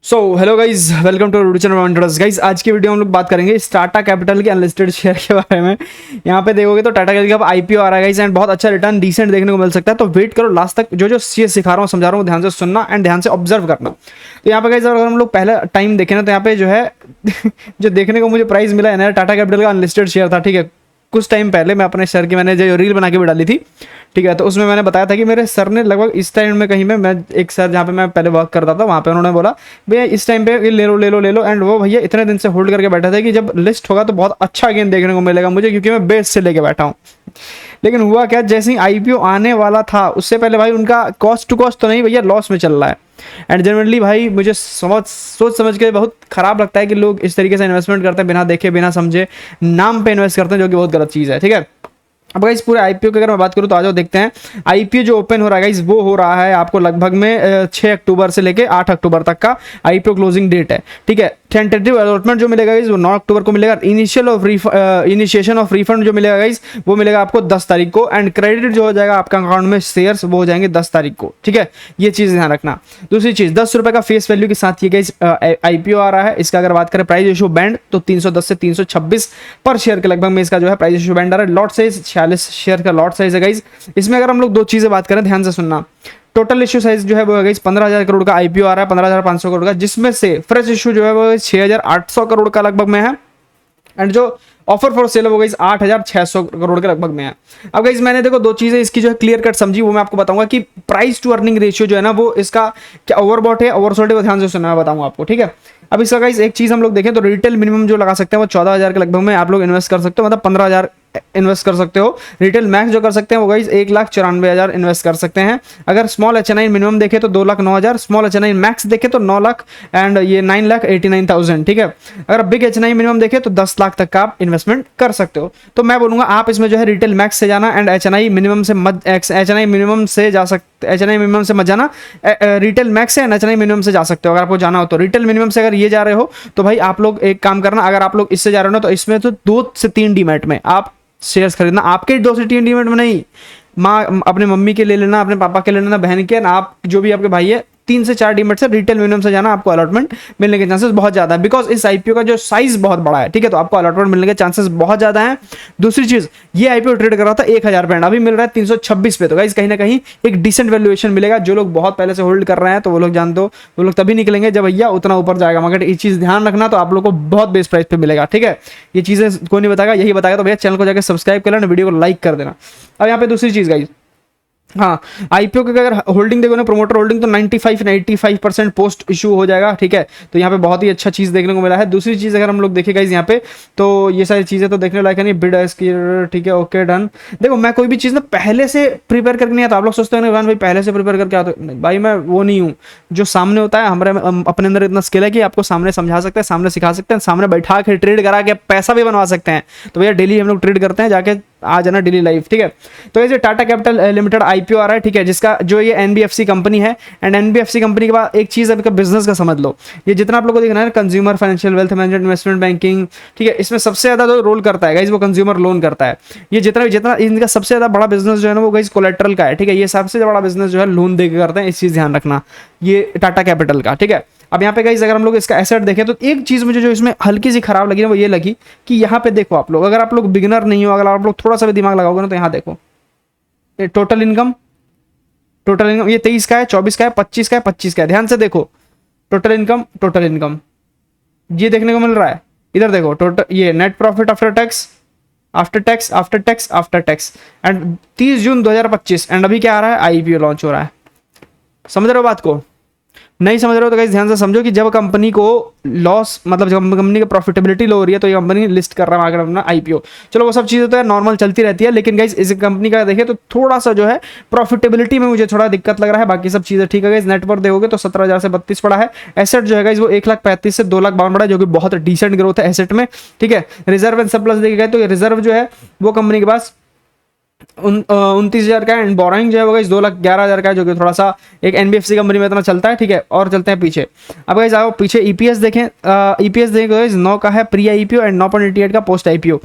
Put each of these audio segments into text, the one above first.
So hello guys, welcome to channel guys. आज की video हम लोग बात करेंगे टाटा कैपिटल के अनलिस्टेड शेयर के बारे में। यहाँ पे देखोगे तो टाटा कैपिटल का आईपीओ आ रहा है गाइज एंड बहुत अच्छा रिटर्न डिसेंट देखने को मिल सकता है। तो वेट करो लास्ट तक, जो चीज़ सिखा रहा हूँ समझा रहा हूँ ध्यान से सुनना एंड ध्यान से ऑब्जर्व करना। तो यहाँ पे गाइज अगर हम लोग पहला टाइम देखें ना तो यहाँ पे जो है जो देखने को मुझे प्राइस मिला है ना, टाटा कैपिटल का अनलिस्टेड शेयर था। ठीक है, कुछ टाइम पहले मैं अपने शेयर की मैंने जो रील बना के भी डाली थी। ठीक है, तो उसमें मैंने बताया था कि मेरे सर ने लगभग इस टाइम में कहीं में मैं एक सर जहाँ पे मैं पहले वर्क करता था वहाँ पे उन्होंने बोला भैया इस टाइम पे ये ले लो ले लो ले लो। एंड वो भैया इतने दिन से होल्ड करके बैठा था कि जब लिस्ट होगा तो बहुत अच्छा गेन देखने को मिलेगा मुझे, क्योंकि मैं बेस से लेके बैठा हूँ। लेकिन हुआ क्या, जैसे ही आईपीओ आने वाला था उससे पहले भाई उनका कॉस्ट टू कॉस्ट तो नहीं भैया, लॉस में चल रहा है। एंड जनरली भाई मुझे सोच समझ के बहुत खराब लगता है कि लोग इस तरीके से इन्वेस्टमेंट करते हैं, बिना देखे बिना समझे नाम पे इन्वेस्ट करते हैं, जो कि बहुत गलत चीज़ है। ठीक है, अब गाइस पूरे आईपीओ की अगर मैं बात करूं तो आ जाओ देखते हैं। आईपीओ जो ओपन हो रहा है गाइस वो हो रहा है आपको लगभग में 6 अक्टूबर से लेके 8 अक्टूबर तक का आईपीओ क्लोजिंग डेट है। ठीक है, टेंटेटिव अलॉटमेंट जो मिलेगा गाइस वो 9 अक्टूबर को मिलेगा। इनिशिएशन ऑफ रिफंड जो मिलेगा गाइस वो मिलेगा आपको 10 तारीख को। एंड क्रेडिट जो हो जाएगा आपका अकाउंट में शेयर्स वो हो जाएंगे 10 तारीख को। ठीक है, ये चीज़ ध्यान रखना। दूसरी चीज़, 10 रुपये का फेस वैल्यू के साथ ये गाइस आईपीओ आ रहा है। इसका अगर बात करें प्राइस इशू बैंड तो 310 से 326 पर शेयर के लगभग में इसका जो है प्राइस इशू बैंड आ रहा है। लॉट साइज 46 शेयर का लॉट साइज है गाइस। इसमें अगर हम लोग दो चीजें बात करें ध्यान से सुनना, टोटल इश्यू साइज जो है वो गाइस 15,000 करोड़ का आईपीओ आ रहा है, 15,500 करोड़ का, जिसमें से फ्रेश इशू जो है वो 6,800 करोड़ का लगभग में है। एंड जो ऑफर फॉर सेल है वो गाइस 8,600 करोड़ के लगभग में है। अब गाइस मैंने देखो दो चीजें इसकी जो है क्लियर कट समझी, वो मैं आपको बताऊंगा कि प्राइस टू अर्निंग रेशियो जो है ना वो इसका क्या ओवरबॉट है ओवरसोल्ड है, वो ध्यान से सुनना मैं बताऊंगा आपको। ठीक है, अब इसका गाइस एक चीज हम लोग देखें तो रिटेल मिनिमम जो लगा सकते हैं वो 14,000 के लगभग में आप लोग इन्वेस्ट कर सकते हो, मतलब 15,000 इन्वेस्ट कर सकते हो। रिटेल मैक्स जो कर सकते हैं वो गाइस 1,94,000 इन्वेस्ट कर सकते हैं। अगर स्मॉल एचएनआई मिनिमम देखे तो 2,09,000, स्मॉल एचएनआई मैक्स देखे तो 9 लाख एंड ये 9,89,000। ठीक है, अगर बिग एचएनआई मिनिमम देखे तो 10 लाख तक का आप इन्वेस्टमेंट कर सकते हो। तो मैं बोलूंगा आप इसमें जो है रिटेल मैक्स से जाना एंड एचएनआई मिनिमम से मत, एचएनआई मिनिमम से जा सकते, एचएनआई मिनिमम से मत जाना, रिटेल मैक्स से एचएनआई मिनिमम से जा सकते हो। अगर आपको जाना हो तो रिटेल मिनिमम से अगर ये जा रहे हो तो भाई आप लोग एक काम करना, अगर आप लोग इससे जा रहे हो ना तो इसमें तो 2 से 3 डीमैट में आप शेयर्स खरीदना। आपके 2 से 3 डीमैट में नहीं, माँ अपने मम्मी के ले लेना, अपने पापा के ले लेना, बहन के, आप जो भी आपके भाई है 3 से 4 डीमैट से रिटेल मिनिमम से जाना, आपको अलॉटमेंट मिलने के चांसेस बहुत ज्यादा है। बिकॉज इस आईपीओ का जो साइज बहुत बड़ा है। ठीक है, तो आपको अलॉटमेंट मिलने के चांसेस बहुत ज्यादा है। दूसरी चीज, ये आईपीओ ट्रेड कर रहा था 1,000 पे, अभी मिल रहा है 326 पे। तो गाइस कहीं ना कहीं एक डिसेंट वैल्यूएशन मिलेगा। जो लोग बहुत पहले से होल्ड कर रहे हैं तो वो लोग जान दो, वो लोग तभी निकलेंगे जब भैया उतना ऊपर जाएगा मार्केट। ये चीज ध्यान रखना, तो आप लोग को बहुत बेस्ट प्राइस पे मिलेगा। ठीक है, ये चीजें कोई नहीं बताएगा, यही बताएगा। तो भैया चैनल को जाकर सब्सक्राइब कर लेना, वीडियो को लाइक कर देना। अब यहाँ पे दूसरी चीज गाइस, हाँ आईपीओ के अगर होल्डिंग देखो ना, प्रोमोटर होल्डिंग तो 95% पोस्ट इशू हो जाएगा। ठीक है, तो यहाँ पे बहुत ही अच्छा चीज देखने को मिला है। दूसरी चीज अगर हम लोग देखें गाइस यहाँ पे तो ये सारी चीजें तो देखने लायक है नहीं। बिड इसकी ठीक है, ओके डन। देखो मैं कोई भी चीज ना पहले से प्रिपेयर करके नहीं आता। आप लोग सोचते हैं भाई पहले से प्रिपेयर करके आते हो, भाई मैं वो नहीं हूँ। जो सामने होता है हमारे अपने अंदर इतना स्किल है कि आपको सामने समझा सकते हैं, सामने सिखा सकते हैं, सामने बैठा के ट्रेड करा के पैसा भी बनवा सकते हैं। तो भैया डेली हम लोग ट्रेड करते हैं, जाके आ जाना डेली लाइफ। ठीक है, तो ये टाटा कैपिटल लिमिटेड आईपीओ आ रहा है। ठीक है, जिसका जो ये एनबीएफसी कंपनी है। एंड एनबीएफसी कंपनी के बाद एक चीज आपका बिजनेस का समझ लो, ये जितना आप लोगों को देखना है consumer financial wealth management investment banking. ठीक है, इसमें सबसे ज्यादा जो रोल करता है गाइस वो कंज्यूमर लोन करता है। ये जितना इनका सबसे ज्यादा बड़ा बिजनेस जो है ना वो गाइस कोलेट्रल का है। ठीक है, ये सबसे बड़ा बिजनेस जो है लोन देकर करते हैं, इस चीज ध्यान रखना, ये टाटा कैपिटल का। ठीक है, अब यहाँ पे गाइस अगर हम लोग इसका एसेट देखें तो एक चीज मुझे जो इसमें हल्की सी खराब लगी ना वो ये लगी कि यहाँ पे देखो आप लोग, अगर आप लोग बिगिनर नहीं हो, अगर आप लोग थोड़ा सा भी दिमाग लगाओगे ना तो यहाँ देखो टोटल इनकम ये 23 का है, 24 का है, 25 का है, 25 का है। ध्यान से देखो टोटल इनकम ये देखने को मिल रहा है। इधर देखो टोटल ये net profit after tax and 30 June 2025। And अभी क्या आ रहा है, आईपीओ लॉन्च हो रहा है। समझ रहे हो बात को? नहीं समझ रहे हो तो गाइस ध्यान से समझो कि जब कंपनी को लॉस, मतलब जब कंपनी की प्रॉफिटेबिलिटी लो हो रही है तो ये कंपनी लिस्ट कर रहा है मार्केट अपना आईपीओ। चलो वो सब चीजें तो यार नॉर्मल चलती रहती है, लेकिन गाइस इस कंपनी का देखें तो थोड़ा सा जो है प्रॉफिटेबिलिटी में मुझे थोड़ा दिक्कत लग रहा है। बाकी सब चीजें ठीक है गाइस। नेटवर्थ देखोगे तो 17,000 से 32 पड़ा है। एसेट जो है गाइस वो 1,35,000 से 2,52,000 पड़ा है, जो कि बहुत डिसेंट ग्रोथ है एसेट में। ठीक है, रिजर्व एंड सरप्लस देखे गए तो रिजर्व जो है वो कंपनी के पास 29,000 का है। एंड बोराइंग जो है वो गाइस 2,11,000 का है, जो कि थोड़ा सा एक एनबीएफसी कंपनी में इतना चलता है। ठीक है, और चलते हैं पीछे। अब गाइस आओ पीछे ईपीएस देखें। ईपीएस देखें गाइस 9 का है प्री आईपीओ एंड 9.88 का post IPO.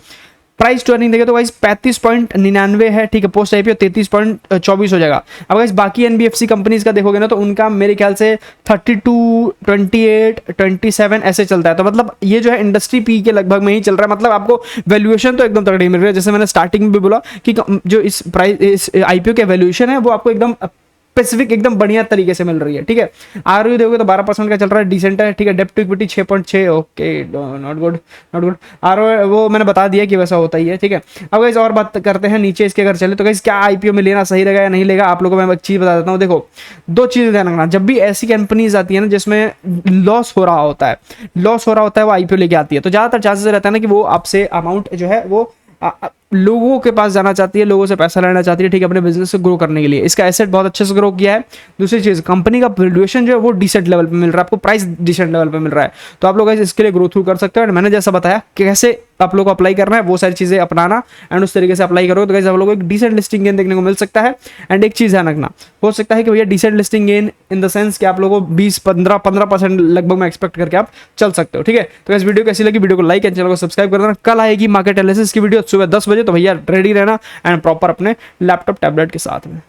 Price to earning देखे तो गाइस 35.99 है, ठीक है। पोस्ट आईपीओ 33.24 हो जाएगा। अब गाइस बाकी एनबीएफसी कंपनीज का देखोगे ना तो उनका मेरे ख्याल से 32, 28, 27 ऐसे चलता है। तो मतलब ये जो है इंडस्ट्री पी के लगभग में ही चल रहा है। मतलब आपको वैल्यूएशन तो एकदम तगड़ी मिल रही है। जैसे मैंने स्टार्टिंग में भी बोला कि जो इस प्राइस इस आईपीओ के वैल्यूएशन है वो आपको एकदम स्पेसिफिक एकदम बढ़िया तरीके से मिल रही है, ठीक है। आरओई देखोगे तो 12% का चल रहा है, डिसेंट है, ठीक है। डेप्ट to equity 6.6, okay, not good not good. ROE वो मैंने बता दिया कि वैसा होता ही है, ठीक है। अब गाइस और बात करते हैं नीचे इसके अगर चले तो गाइस क्या आईपीओ में लेना सही रहेगा या नहीं लेगा, आप लोगों को मैं एक चीज बता देता हूँ। देखो दो चीजें ध्यान रखना, जब भी ऐसी कंपनीज आती है ना जिसमें लॉस हो रहा होता है वो आईपीओ लेके आती है तो ज्यादातर चांसेस रहता है ना कि वो आपसे अमाउंट जो है वो लोगों के पास जाना चाहती है, लोगों से पैसा लेना चाहती है, ठीक है, अपने बिजनेस को ग्रो करने के लिए। इसका एसेट बहुत अच्छे से ग्रो किया है। दूसरी चीज कंपनी का वैल्यूएशन जो है वो डिसेंट लेवल पे मिल रहा है, आपको प्राइस डिसेंट लेवल पे मिल रहा है। तो आप लोग इसके लिए ग्रो थ्रू कर सकते हो। एंड मैंने जैसा बताया कैसे आप लोग को अप्लाई करना है वो सारी चीजें अपनाना एंड उस तरीके से अप्लाई करो तो गाइस आप लोगों को एक डिसेंट लिस्टिंग गेन देखने को मिल सकता है। एंड एक चीज ध्यान रखना, हो सकता है कि भैया decent listing gain in the sense कि आप लोगों को 20-15% लगभग में एक्सपेक्ट करके आप चल सकते हो, ठीक है। तो इस वीडियो कैसी लगी, वीडियो को लाइक एंड चैनल को सब्सक्राइब कर देना। कल आएगी मार्केट एनालिसिस की वीडियो सुबह 10 बजे, तो भैया रेडी रहना एंड प्रॉपर अपने लैपटॉप टैबलेट के साथ में।